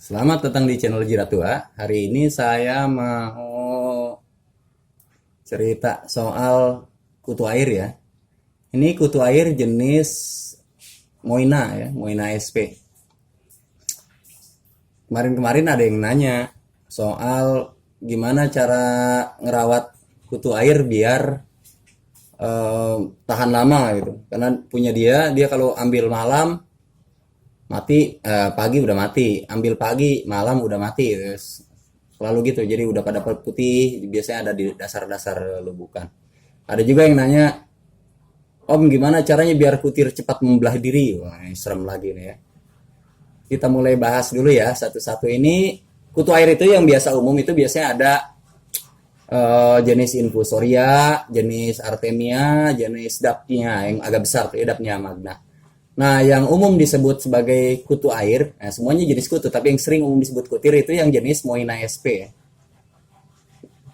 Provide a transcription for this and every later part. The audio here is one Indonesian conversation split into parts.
Selamat datang di channel Jiratua. Hari ini saya mau cerita soal kutu air ya. Ini kutu air jenis Moina ya, Moina SP. Kemarin-kemarin ada yang nanya soal gimana cara ngerawat kutu air biar tahan lama gitu. Karena punya dia kalau ambil malam mati, pagi udah mati, ambil pagi malam udah mati, terus selalu gitu. Jadi udah pada putih, biasanya ada di dasar-dasar lubukan. Ada juga yang nanya, Om gimana caranya biar kutir cepat membelah diri? Wah ini serem lagi nih ya. Kita mulai bahas dulu ya satu-satu. Ini kutu air itu yang biasa umum itu biasanya ada jenis infusoria, jenis artemia, jenis dapnia yang agak besar tuh ya, dapnia magna. Nah, yang umum disebut sebagai kutu air, nah semuanya jenis kutu, tapi yang sering umum disebut kutir itu yang jenis Moina SP.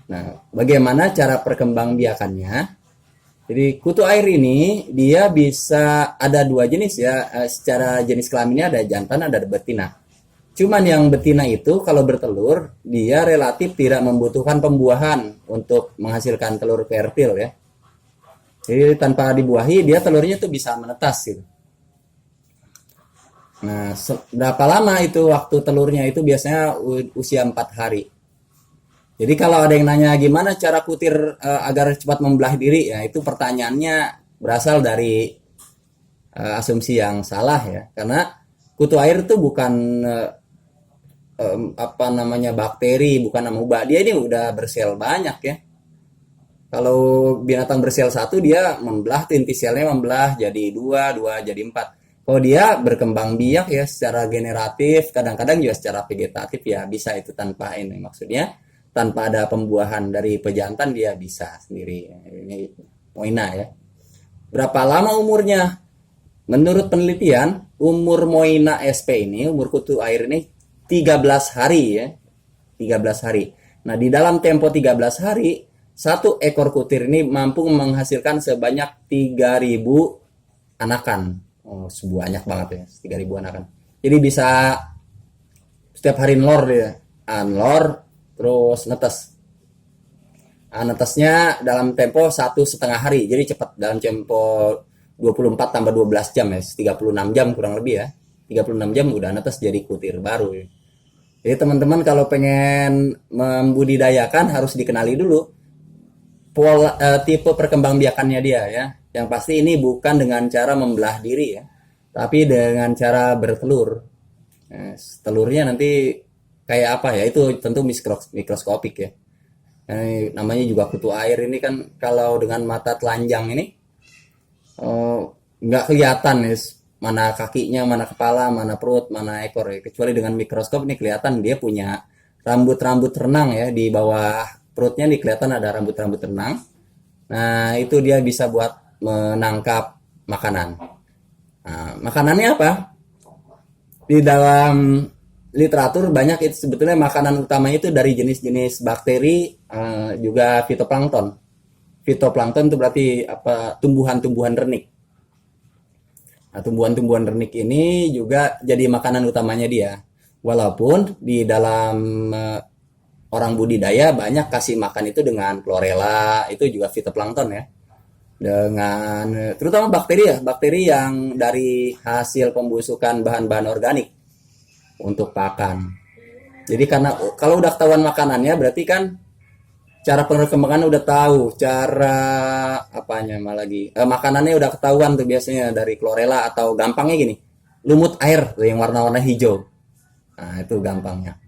Nah, bagaimana cara perkembangbiakannya? Jadi, kutu air ini dia bisa ada dua jenis ya, secara jenis kelaminnya ada jantan, ada betina. Cuman yang betina itu kalau bertelur, dia relatif tidak membutuhkan pembuahan untuk menghasilkan telur fertil ya. Jadi, tanpa dibuahi, dia telurnya tuh bisa menetas gitu. Nah, berapa lama itu waktu telurnya itu biasanya usia 4 hari. Jadi kalau ada yang nanya gimana cara kutir agar cepat membelah diri, ya itu pertanyaannya berasal dari asumsi yang salah ya. Karena kutu air itu bukan bakteri, bukan amuba. Dia ini udah bersel banyak ya. Kalau binatang bersel satu dia membelah, inti selnya membelah jadi dua jadi 4. Kalau dia berkembang biak ya secara generatif, kadang-kadang juga secara vegetatif ya bisa itu tanpa ini. Maksudnya tanpa ada pembuahan dari pejantan dia bisa sendiri. Ini Moina ya. Berapa lama umurnya? Menurut penelitian, umur Moina SP ini, umur kutu air ini 13 hari ya. 13 hari. Nah, di dalam tempo 13 hari, satu ekor kutir ini mampu menghasilkan sebanyak 3.000 anakan. Oh, banyak banget ya, 3.000 anakan. Jadi bisa setiap hari nelor dia, nelor terus netes. Netesnya dalam tempo 1,5 hari, jadi cepat dalam tempo 24 tambah 12 jam ya, 36 jam kurang lebih ya. 36 jam udah netes jadi kutir baru ya. Jadi teman-teman kalau pengen membudidayakan harus dikenali dulu tipe perkembangbiakannya dia ya. Yang pasti ini bukan dengan cara membelah diri ya, tapi dengan cara bertelur. Nah, telurnya nanti kayak apa ya? Itu tentu mikroskopik ya. Nah, namanya juga kutu air ini kan kalau dengan mata telanjang ini nggak kelihatan ya, mana kakinya, mana kepala, mana perut, mana ekor ya. Kecuali dengan mikroskop ini kelihatan dia punya rambut-rambut renang ya di bawah perutnya nih kelihatan ada rambut-rambut renang. Nah, itu dia bisa buat menangkap makanan. Nah, makanannya apa? Di dalam literatur banyak itu sebetulnya makanan utamanya itu dari jenis-jenis bakteri, juga fitoplankton. Fitoplankton itu berarti apa? Tumbuhan-tumbuhan renik. Nah, tumbuhan-tumbuhan renik ini juga jadi makanan utamanya dia. Walaupun di dalam orang budidaya banyak kasih makan itu dengan chlorella, itu juga fitoplankton ya. Dengan terutama bakteri yang dari hasil pembusukan bahan-bahan organik untuk pakan. Jadi karena kalau udah ketahuan makanannya berarti kan cara perkembangan udah tahu, cara apanya malah lagi makanannya udah ketahuan tuh biasanya dari chlorella atau gampangnya gini, lumut air tuh yang warna-warna hijau. Nah, itu gampangnya.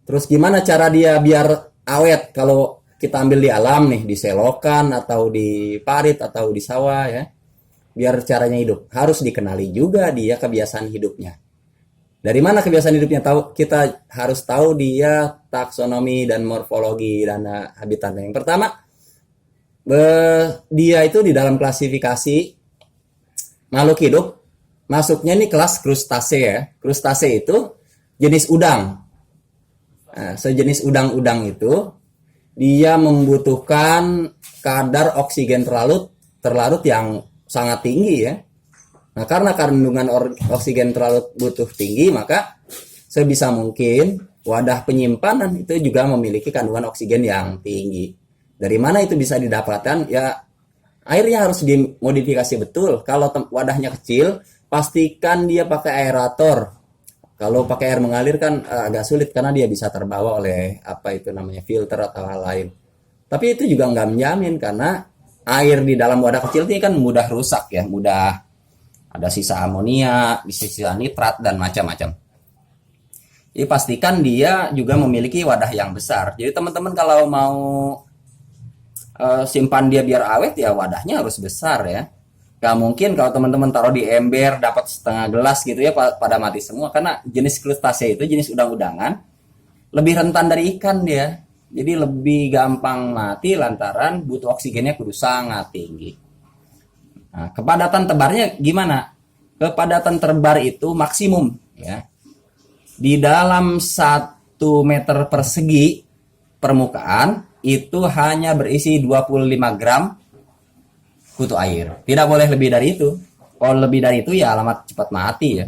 Terus gimana cara dia biar awet kalau kita ambil di alam nih, di selokan atau di parit atau di sawah ya. Biar caranya hidup harus dikenali juga dia kebiasaan hidupnya. Dari mana kebiasaan hidupnya tahu? Kita harus tahu dia taksonomi dan morfologi dan habitatnya. Yang pertama, dia itu di dalam klasifikasi makhluk hidup masuknya nih kelas krustase ya. Krustase itu jenis udang. Nah, sejenis udang-udang itu dia membutuhkan kadar oksigen terlarut yang sangat tinggi ya. Nah, karena kandungan oksigen terlarut butuh tinggi, maka sebisa mungkin wadah penyimpanan itu juga memiliki kandungan oksigen yang tinggi. Dari mana itu bisa didapatkan? Ya, airnya harus dimodifikasi betul. Kalau wadahnya kecil, pastikan dia pakai aerator. Kalau pakai air mengalir kan agak sulit karena dia bisa terbawa oleh apa itu namanya filter atau hal lain. Tapi itu juga nggak menjamin karena air di dalam wadah kecil ini kan mudah rusak ya, mudah ada sisa amonia, sisa nitrat dan macam-macam. Jadi pastikan dia juga memiliki wadah yang besar. Jadi teman-teman kalau mau simpan dia biar awet ya wadahnya harus besar ya. Gak mungkin kalau teman-teman taruh di ember dapat setengah gelas gitu ya pada mati semua, karena jenis krustase itu jenis udang-udangan lebih rentan dari ikan dia. Jadi lebih gampang mati lantaran butuh oksigennya kudu sangat tinggi. Nah, kepadatan tebarnya gimana? Kepadatan tebar itu maksimum ya. Di dalam 1 meter persegi permukaan itu hanya berisi 25 gram kutu air. Tidak boleh lebih dari itu. Kalau lebih dari itu ya alamat cepat mati ya.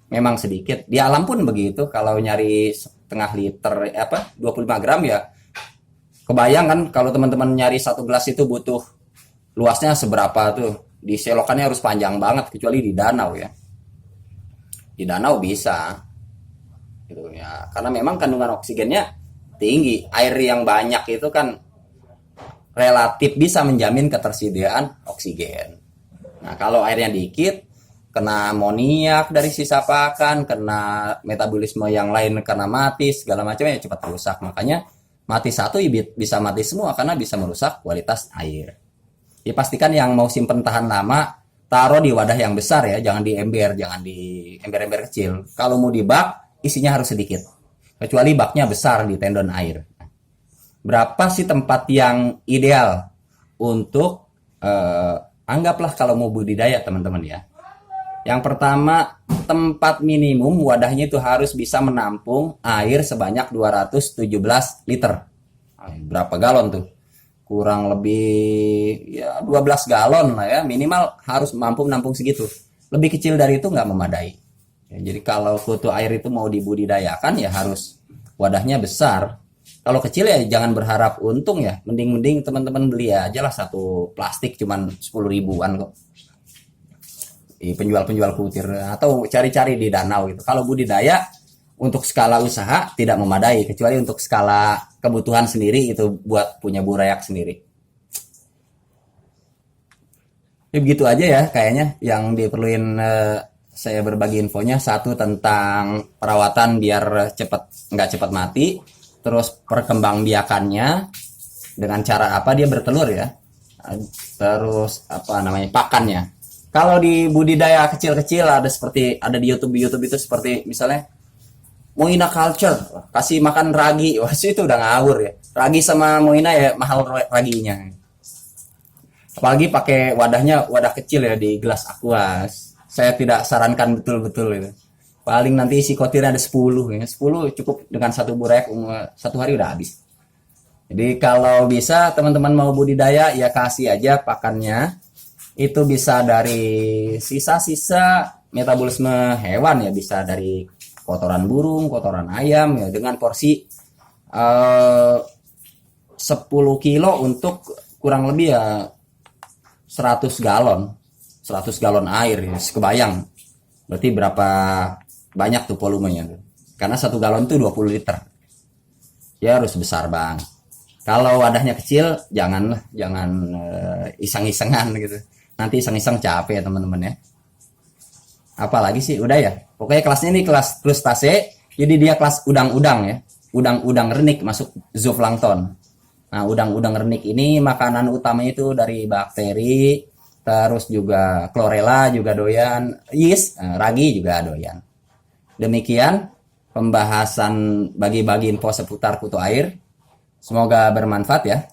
Memang sedikit. Di alam pun begitu. Kalau nyari setengah liter 25 gram ya. Kebayang kan kalau teman-teman nyari 1 gelas itu butuh luasnya seberapa tuh. Di selokannya harus panjang banget kecuali di danau ya. Di danau bisa. Gitu ya. Karena memang kandungan oksigennya tinggi. Air yang banyak itu kan relatif bisa menjamin ketersediaan oksigen. Nah, kalau airnya dikit, kena amoniak dari sisa pakan, kena metabolisme yang lain karena mati, segala macam ya cepat rusak. Makanya mati satu bisa mati semua karena bisa merusak kualitas air. Dipastikan yang mau simpen tahan lama, taruh di wadah yang besar ya, jangan di ember, jangan di ember-ember kecil. Kalau mau di bak, isinya harus sedikit. Kecuali baknya besar di tendon air. Berapa sih tempat yang ideal untuk anggaplah kalau mau budidaya teman-teman ya. Yang pertama, tempat minimum wadahnya itu harus bisa menampung air sebanyak 217 liter. Berapa galon tuh? Kurang lebih ya 12 galon lah ya, minimal harus mampu menampung segitu. Lebih kecil dari itu nggak memadai. Ya, jadi kalau kutu air itu mau dibudidayakan ya harus wadahnya besar. Kalau kecil ya jangan berharap untung ya. Mending teman-teman beli aja lah satu plastik cuman 10 ribuan kok. Di penjual-penjual kutir atau cari-cari di danau gitu. Kalau budidaya untuk skala usaha tidak memadai kecuali untuk skala kebutuhan sendiri itu buat punya burayak sendiri. Ya begitu aja ya kayaknya yang diperluin saya berbagi infonya. Satu tentang perawatan biar nggak cepat mati. Terus perkembangbiakannya dengan cara apa dia bertelur ya. Terus apa namanya pakannya. Kalau di budidaya kecil-kecil ada di YouTube itu seperti misalnya Moina Culture, kasih makan ragi. Wah, itu udah ngawur ya. Ragi sama Moina ya mahal raginya. Apalagi pakai wadah kecil ya di gelas aquas. Saya tidak sarankan betul-betul itu. Paling nanti isi kotirnya ada 10 ya. 10 cukup dengan satu burayak 1 hari udah habis. Jadi kalau bisa teman-teman mau budidaya ya kasih aja pakannya. Itu bisa dari sisa-sisa metabolisme hewan ya, bisa dari kotoran burung, kotoran ayam ya, dengan porsi 10 kilo untuk kurang lebih ya 100 galon. 100 galon air ya, kebayang. Berarti berapa banyak tuh volumenya. Karena 1 galon itu 20 liter. Ya harus besar bang. Kalau wadahnya kecil jangan iseng-isengan gitu. Nanti iseng-iseng capek ya teman-teman ya. Apalagi sih udah ya. Pokoknya kelasnya ini kelas krustase. Jadi dia kelas udang-udang ya. Udang-udang renik masuk zooplankton. Nah, udang-udang renik ini makanan utamanya itu dari bakteri, terus juga chlorella juga doyan, yeast, ragi juga doyan. Demikian pembahasan bagi-bagi info seputar kutu air. Semoga bermanfaat ya.